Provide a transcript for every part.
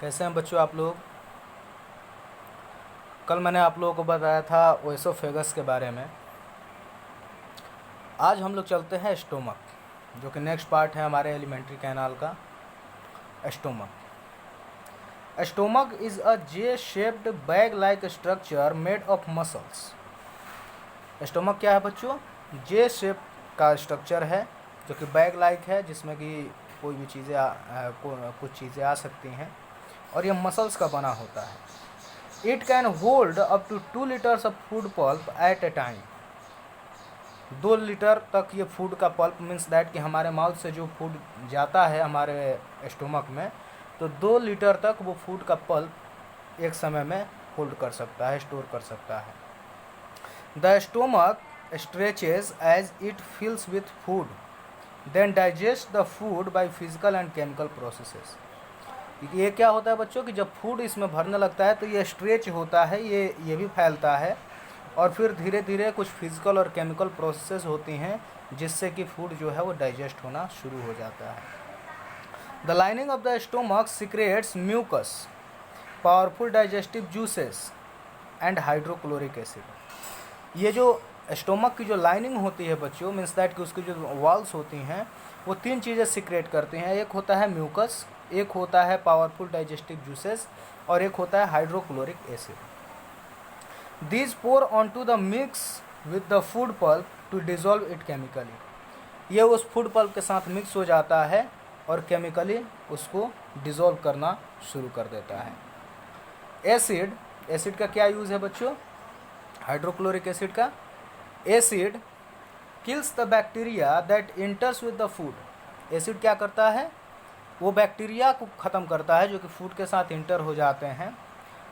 कैसे हैं बच्चों आप लोग। कल मैंने आप लोगों को बताया था ओएसोफेगस के बारे में। आज हम लोग चलते हैं स्टोमक, जो कि नेक्स्ट पार्ट है हमारे एलिमेंट्री कैनाल का। Stomach is a J shaped bag like structure made of muscles. Stomach क्या है बच्चों? जे शेप का स्ट्रक्चर है जो कि बैग लाइक है, जिसमें कि कोई भी चीज़ें कुछ चीज़ें आ सकती हैं, और ये मसल्स का बना होता है। It can hold up to 2 litres of food pulp at a time. 2 litre तक ये फूड का पल्प, मीन्स दैट कि हमारे माउथ से जो फूड जाता है हमारे स्टोमक में, तो 2 लीटर तक वो फूड का पल्प एक समय में होल्ड कर सकता है, स्टोर कर सकता है। The stomach stretches as it fills with food, then digest the food by physical and chemical processes. ये क्या होता है बच्चों कि जब फूड इसमें भरने लगता है तो ये स्ट्रेच होता है, ये भी फैलता है, और फिर धीरे धीरे कुछ फिजिकल और केमिकल प्रोसेसेस होती हैं जिससे कि फूड जो है वो डाइजेस्ट होना शुरू हो जाता है। The lining of the stomach secretes mucus, powerful digestive juices and hydrochloric acid. ये जो स्टोमक की जो लाइनिंग होती है बच्चों, मीन्स दैट कि उसकी जो वॉल्स होती हैं वो 3 चीज़ें सिक्रेट करती हैं। एक होता है म्यूकस, एक होता है पावरफुल डाइजेस्टिव जूसेस, और एक होता है hydrochloric acid. These pour on to the mix with the food pulp to dissolve it chemically. ये उस फूड पल्प के साथ मिक्स हो जाता है और केमिकली उसको डिजोल्व करना शुरू कर देता है। एसिड का क्या यूज़ है बच्चों? हाइड्रोक्लोरिक एसिड का। Acid kills the bacteria that इंटर्स with the food. Acid क्या करता है? वो बैक्टीरिया को ख़त्म करता है जो कि फूड के साथ इंटर हो जाते हैं।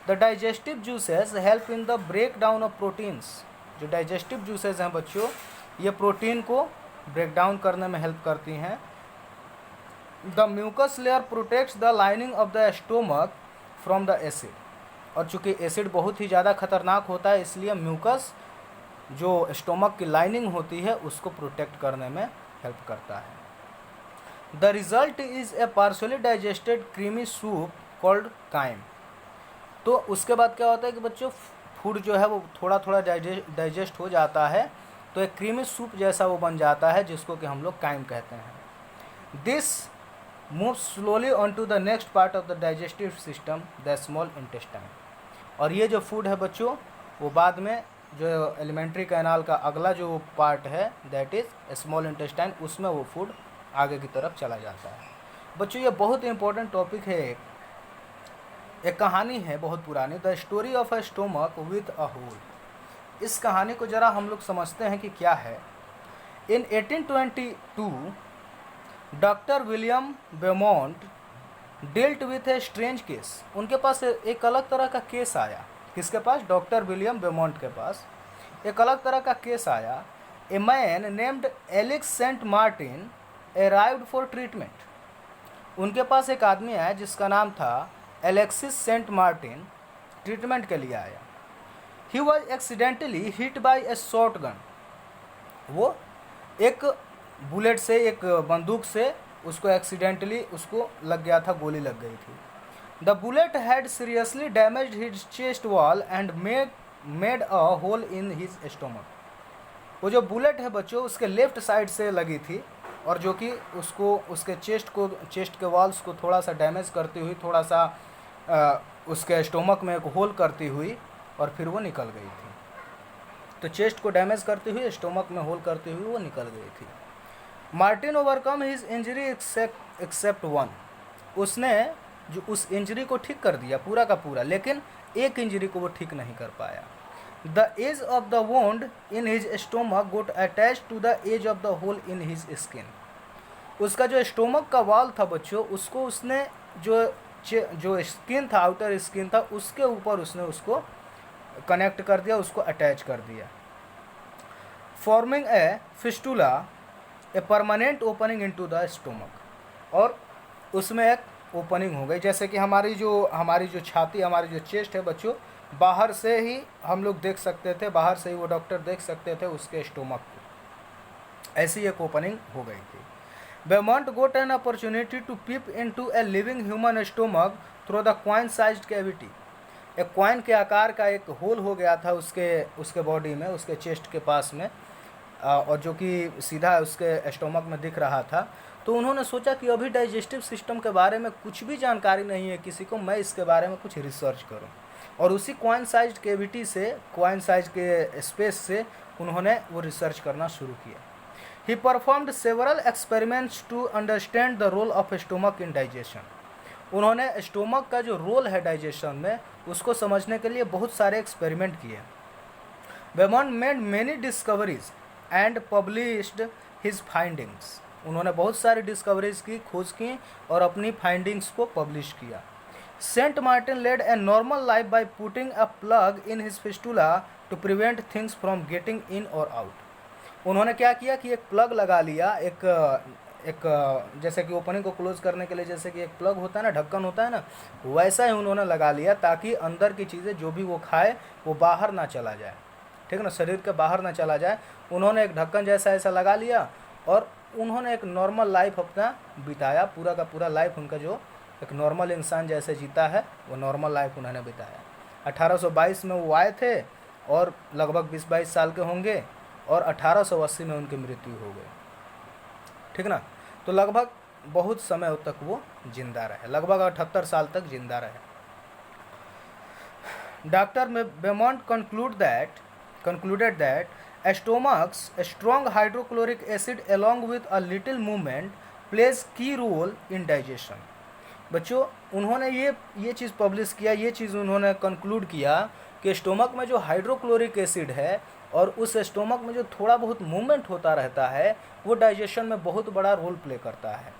The digestive juices help in the break down of proteins. जो डाइजेस्टिव जूसेस हैं बच्चों, ये प्रोटीन को ब्रेक डाउन करने में हेल्प करती हैं। The mucus layer protects the lining of the stomach from the acid. और चूँकि एसिड बहुत ही ज़्यादा खतरनाक होता है, इसलिए म्यूकस जो स्टोमक की लाइनिंग होती है उसको प्रोटेक्ट करने में हेल्प करता है। The result is a partially digested creamy soup called crime. तो उसके बाद क्या होता है कि बच्चों फूड जो है वो थोड़ा थोड़ा डाइजेस्ट हो जाता है, तो एक क्रीमी सूप जैसा वो बन जाता है जिसको कि हम लोग काइम कहते हैं। This move slowly on to the next part of the digestive system, the small intestine. और ये जो फूड है बच्चों वो बाद में जो एलिमेंट्री कैनाल का अगला जो पार्ट है दैट इज़ स्मॉल इंटेस्टाइन, उसमें वो फूड आगे की तरफ चला जाता है। बच्चों ये बहुत इंपॉर्टेंट टॉपिक है। एक कहानी है बहुत पुरानी, the story of a stomach with a hole. इस कहानी को ज़रा हम लोग समझते हैं कि क्या है। In 1822 doctor William Beaumont dealt with a strange case. उनके पास एक अलग तरह का केस आया। किसके पास? डॉक्टर विलियम बेमोंट के पास एक अलग तरह का केस आया। A man named Alex Saint Martin arrived for treatment. उनके पास एक आदमी आया जिसका नाम था एलेक्सिस सेंट मार्टिन, ट्रीटमेंट के लिए आया। He was accidentally hit by A short gun. वो एक बुलेट से, एक बंदूक से उसको एक्सीडेंटली उसको लग गया था, गोली लग गई थी। The bullet had seriously damaged his chest wall and made a hole in his stomach. वो जो बुलेट है बच्चों उसके लेफ्ट साइड से लगी थी, और जो कि उसको उसके चेस्ट के वॉल्स को थोड़ा सा डैमेज करती हुई, थोड़ा सा उसके स्टोमक में एक होल करती हुई, और फिर वो निकल गई थी। तो चेस्ट को डैमेज करती हुई, स्टोमक में होल करती हुई वो निकल गई थी। Martin overcome his injury except one. उसने जो उस इंजरी को ठीक कर दिया पूरा का पूरा, लेकिन एक इंजरी को वो ठीक नहीं कर पाया। The edge of the wound in his stomach got attach to the edge of the hole in his skin. उसका जो स्टोमक का वाल था बच्चों, उसको उसने जो स्किन था, आउटर स्किन था, उसके ऊपर उसने उसको कनेक्ट कर दिया, उसको अटैच कर दिया। Forming a fistula, a permanent opening into the stomach. और उसमें एक ओपनिंग हो गई, जैसे कि हमारी जो छाती, हमारी जो चेस्ट है बच्चों, बाहर से ही हम लोग देख सकते थे, बाहर से ही वो डॉक्टर देख सकते थे उसके स्टोमक को, ऐसी एक ओपनिंग हो गई थी। Beaumont got an opportunity to peep into a living human stomach through the coin-sized cavity. एक कॉइन के आकार का एक होल हो गया था उसके बॉडी में, उसके चेस्ट के पास में, और जो कि सीधा उसके स्टोमक में दिख रहा था। तो उन्होंने सोचा कि अभी डाइजेस्टिव सिस्टम के बारे में कुछ भी जानकारी नहीं है किसी को, मैं इसके बारे में कुछ रिसर्च करूं। और उसी कॉइन साइज कैविटी से, कॉइन साइज के स्पेस से उन्होंने वो रिसर्च करना शुरू किया। He performed several experiments to understand the role of stomach in digestion. उन्होंने स्टोमक का जो रोल है डाइजेशन में, उसको समझने के लिए बहुत सारे एक्सपेरिमेंट किए। Beaumont made many discoveries and published his findings. उन्होंने बहुत सारी डिस्कवरीज की, खोज की और अपनी फाइंडिंग्स को पब्लिश किया। Saint Martin led a normal life by putting a plug in his fistula to prevent things from getting in और आउट। उन्होंने क्या किया कि एक प्लग लगा लिया, एक जैसे कि ओपनिंग को क्लोज करने के लिए जैसे कि एक प्लग होता है ना, ढक्कन होता है ना, वैसा ही उन्होंने लगा लिया ताकि अंदर की चीज़ें जो भी वो खाए वो बाहर ना चला जाए, ठीक है ना, शरीर के बाहर ना चला जाए। उन्होंने एक ढक्कन जैसा ऐसा लगा लिया और उन्होंने एक नॉर्मल लाइफ अपना बिताया, पूरा का पूरा लाइफ उनका जो एक नॉर्मल इंसान जैसे जीता है वो नॉर्मल लाइफ उन्होंने बिताया। 1822 में वो आए थे और लगभग 20-22 साल के होंगे और 1880 में उनकी मृत्यु हो गई, ठीक ना। तो लगभग बहुत समय तक वो जिंदा रहे, लगभग 78 साल तक जिंदा रहे। Doctor Beaumont concluded that a stomach's strong hydrochloric acid along with a little movement plays key role in digestion। बच्चों, उन्होंने ये चीज़ पब्लिश किया, ये चीज़ उन्होंने कंक्लूड किया कि स्टोमक में जो हाइड्रोक्लोरिक एसिड है और उस स्टोमक में जो थोड़ा बहुत मूवमेंट होता रहता है वो डाइजेशन में बहुत बड़ा रोल प्ले करता है।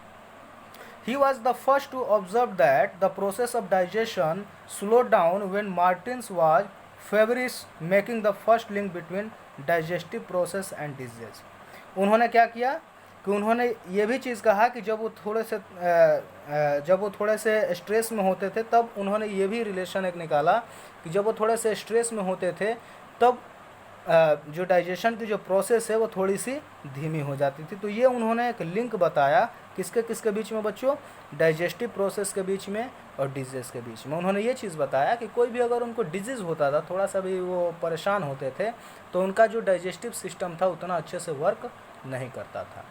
He was the first to observe that the process of digestion slowed down when Martins was feverish, making the first link between digestive process and disease। उन्होंने क्या किया कि उन्होंने ये भी चीज़ कहा कि जब वो थोड़े से स्ट्रेस में होते थे तब उन्होंने ये भी रिलेशन एक निकाला कि जब वो थोड़े से स्ट्रेस में होते थे तब जो डाइजेशन की जो प्रोसेस है वो थोड़ी सी धीमी हो जाती थी। तो ये उन्होंने एक लिंक बताया किसके बीच में बच्चों, डाइजेस्टिव प्रोसेस के बीच में और डिजीज़ के बीच में। उन्होंने ये चीज़ बताया कि कोई भी अगर उनको डिजीज़ होता था, थोड़ा सा भी वो परेशान होते थे तो उनका जो डाइजेस्टिव सिस्टम था उतना अच्छे से वर्क नहीं करता था।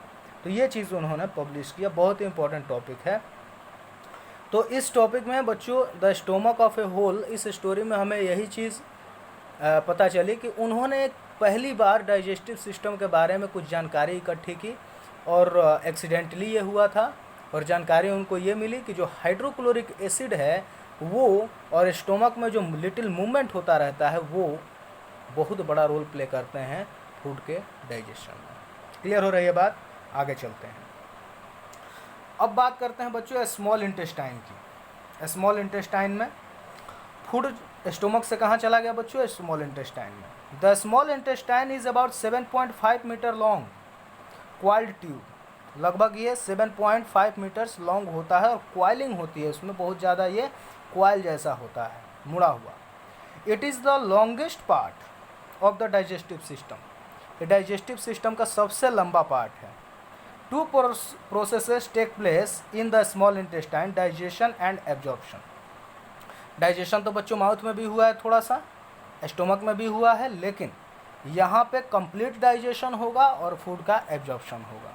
तो ये चीज़ उन्होंने पब्लिश किया, बहुत ही इंपॉर्टेंट टॉपिक है। तो इस टॉपिक में बच्चों the stomach of a hole, इस स्टोरी में हमें यही चीज़ पता चली कि उन्होंने पहली बार डाइजेस्टिव सिस्टम के बारे में कुछ जानकारी इकट्ठी की और एक्सीडेंटली ये हुआ था और जानकारी उनको ये मिली कि जो हाइड्रोक्लोरिक एसिड है वो और स्टोमक में जो लिटिल मूवमेंट होता रहता है वो बहुत बड़ा रोल प्ले करते हैं फूड के डाइजेशन में। क्लियर हो रही है बात? आगे चलते हैं। अब बात करते हैं बच्चों स्मॉल इंटेस्टाइन की। स्मॉल इंटेस्टाइन में फूड स्टोमक से कहाँ चला गया बच्चों? स्मॉल इंटेस्टाइन में। The small intestine is about 7.5 metre long coiled tube. लगभग ये 7.5 मीटर्स लॉन्ग होता है और क्वाइलिंग होती है उसमें, बहुत ज़्यादा ये क्वाइल जैसा होता है, मुड़ा हुआ। It is the longest part of the digestive system. ये डाइजेस्टिव सिस्टम का सबसे लंबा पार्ट है। Two processes take place in the small intestine, digestion and absorption. Digestion तो बच्चों माउथ में भी हुआ है, थोड़ा सा स्टोमक में भी हुआ है, लेकिन यहाँ पे कंप्लीट डाइजेशन होगा और फूड का एब्जॉर्प्शन होगा।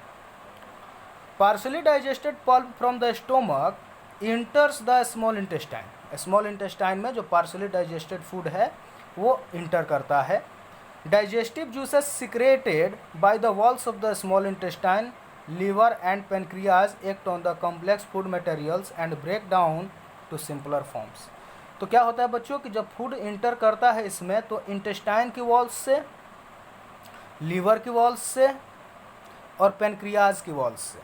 Partially digested pulp from the stomach इंटर्स the small intestine. Small intestine में जो पार्शली डाइजेस्टेड फूड है वो इंटर करता है। Digestive juices secreted by the walls of the small intestine, liver and pancreas act on the complex food materials and break down to simpler forms. तो क्या होता है बच्चों कि जब फूड इंटर करता है इसमें तो इंटेस्टाइन की वॉल्स से, लीवर की वॉल्स से और पेनक्रियाज की वॉल्स से,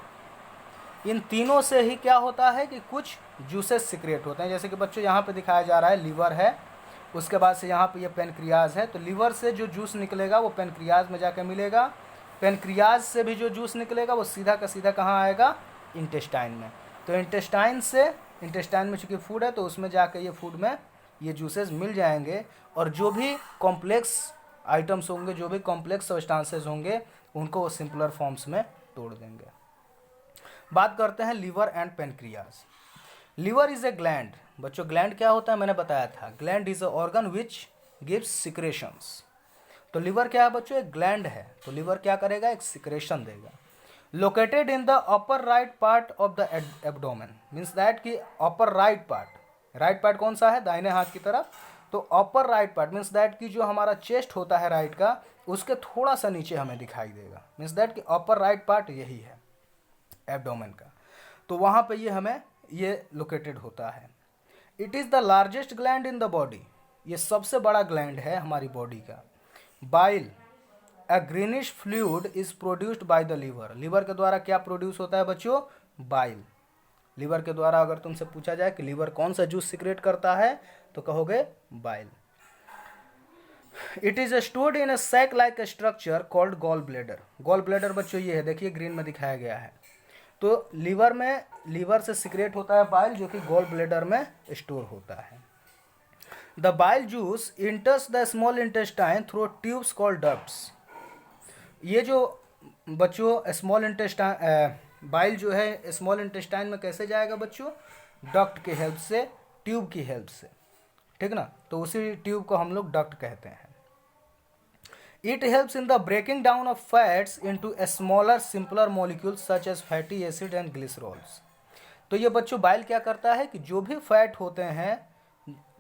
इन तीनों से ही क्या होता है कि कुछ जूसेस सिक्रेट होते हैं। जैसे कि बच्चों यहाँ पे दिखाया जा रहा है लीवर है, उसके बाद से यहाँ पे ये पेनक्रियाज है। तो लीवर से जो जूस निकलेगा वो पेनक्रियाज में जाकर मिलेगा, पेनक्रियाज से भी जो जूस निकलेगा वो सीधा का सीधा कहाँ आएगा? इंटेस्टाइन में। तो इंटेस्टाइन में चूँकि फूड है तो उसमें जाकर ये फूड में ये जूसेस मिल जाएंगे और जो भी कॉम्प्लेक्स आइटम्स होंगे, जो भी कॉम्प्लेक्स सब्सटेंसेस होंगे उनको वो सिंपलर फॉर्म्स में तोड़ देंगे। बात करते हैं liver and pancreas. Liver is a gland. बच्चों ग्लैंड क्या होता है मैंने बताया था, gland is a organ which gives secretions. तो लीवर क्या है बच्चों, एक ग्लैंड है, तो लीवर क्या करेगा, एक सिक्रेशन देगा। Located in the upper right part of the abdomen, means that कि अपर राइट पार्ट कौन सा है, दाहिने हाथ की तरफ, तो upper right part means that कि जो हमारा चेस्ट होता है राइट का, उसके थोड़ा सा नीचे हमें दिखाई देगा, मीन्स दैट कि अपर राइट पार्ट यही है एब्डोमेन का, तो वहाँ पे ये हमें ये लोकेटेड होता है। It is the largest gland in the body, ये सबसे बड़ा ग्लैंड है हमारी बॉडी का। Bile a greenish fluid is produced by the liver, liver के द्वारा क्या प्रोड्यूस होता है बच्चों, बाइल। लीवर के द्वारा अगर तुमसे पूछा जाए कि लीवर कौन सा जूस सिक्रेट करता है, तो कहोगे bile. It is stored in a sac like structure called gall bladder. Gall bladder बच्चों ये है, देखिए ग्रीन में दिखाया गया है। तो लीवर से सिक्रेट होता है बाइल, जो कि गॉल ब्लैडर में स्टोर होता है। The bile juice इंटर्स the small intestine through tubes called ducts. ये जो बच्चों स्मॉल इंटेस्टाइन बाइल जो है स्मॉल इंटेस्टाइन में कैसे जाएगा बच्चों, डक्ट की हेल्प से, ट्यूब की हेल्प से, ठीक ना, तो उसी ट्यूब को हम लोग डक्ट कहते हैं। It helps in the breaking down of fats into smaller simpler molecules such as fatty acid and glycerols. तो ये बच्चों बाइल क्या करता है कि जो भी फैट होते हैं,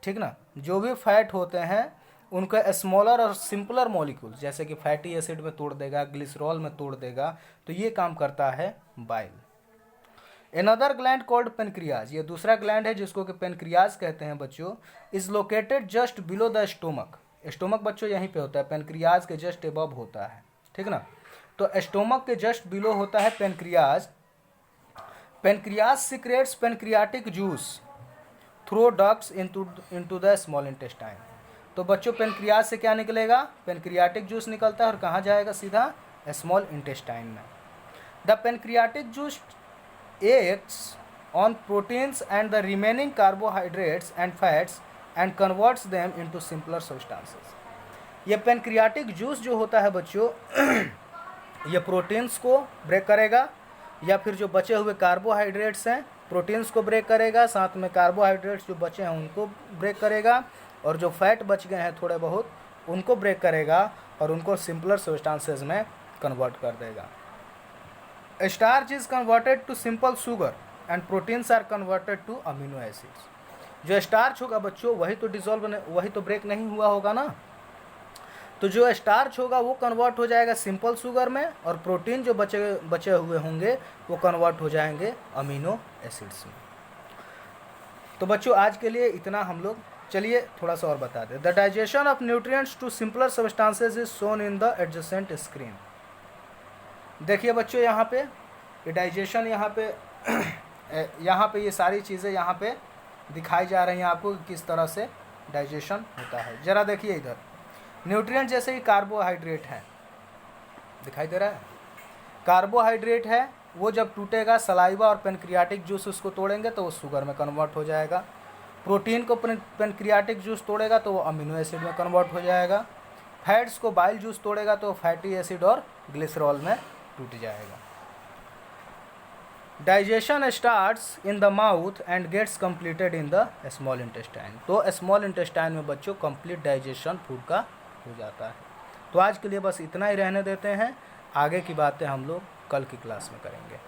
ठीक ना, जो भी फैट होते हैं उनका स्मॉलर और सिंपलर मॉलिक्यूल्स, जैसे कि फैटी एसिड में तोड़ देगा, ग्लिसरॉल में तोड़ देगा, तो ये काम करता है bile. Another gland called pancreas, ये दूसरा ग्लैंड है जिसको कि पेनक्रियाज कहते हैं बच्चों। Is located just below the stomach, stomach बच्चों यहीं पे होता है, पेनक्रियाज के जस्ट एबव होता है, ठीक ना, तो स्टोमक के जस्ट बिलो होता है pancreas. Pancreas secretes pancreatic juice through ducts into the small intestine. तो बच्चों पेनक्रियाज से क्या निकलेगा, पेनक्रियाटिक जूस निकलता है और कहाँ जाएगा, सीधा स्मॉल इंटेस्टाइन में। The pancreatic juice acts on proteins and the remaining carbohydrates and fats and converts them into simpler substances. ये पेनक्रियाटिक जूस जो होता है बच्चों ये प्रोटीन्स को ब्रेक करेगा, या फिर जो बचे हुए कार्बोहाइड्रेट्स हैं प्रोटीन्स को ब्रेक करेगा, साथ में कार्बोहाइड्रेट्स जो बचे हैं उनको ब्रेक करेगा, और जो फैट बच गए हैं थोड़े बहुत उनको ब्रेक करेगा और उनको सिंपलर सब्सटेंसेस में कन्वर्ट कर देगा। Starch is converted to simple sugar and proteins are converted to amino acids. जो स्टार्च होगा बच्चों वही तो वही तो ब्रेक नहीं हुआ होगा ना, तो जो स्टार्च होगा वो कन्वर्ट हो जाएगा सिंपल शुगर में, और प्रोटीन जो बचे हुए होंगे वो कन्वर्ट हो जाएंगे अमीनो एसिड्स में। तो बच्चों आज के लिए इतना हम लोग, चलिए थोड़ा सा और बता दें। The digestion of nutrients to simpler substances is shown in the adjacent screen. देखिए बच्चों यहाँ पे ये डाइजेशन यहाँ पे ये सारी चीज़ें यहाँ पे दिखाई जा रही हैं आपको कि किस तरह से डाइजेशन होता है। ज़रा देखिए इधर, न्यूट्रिएंट जैसे कि कार्बोहाइड्रेट है, दिखाई दे रहा है, कार्बोहाइड्रेट है, वो जब टूटेगा सलाइवा और पेनक्रियाटिक जूस उसको तोड़ेंगे तो वो शुगर में कन्वर्ट हो जाएगा। प्रोटीन को पेनक्रियाटिक जूस तोड़ेगा तो वो अमीनो एसिड में कन्वर्ट हो जाएगा। फैट्स को बाइल जूस तोड़ेगा तो फैटी एसिड और ग्लिसरॉल में टूट जाएगा। Digestion starts in the mouth and gets completed in the small intestine. तो स्मॉल इंटेस्टाइन में बच्चों कंप्लीट डाइजेशन फूड का हो जाता है। तो आज के लिए बस इतना ही रहने देते हैं, आगे की बातें हम लोग कल की क्लास में करेंगे।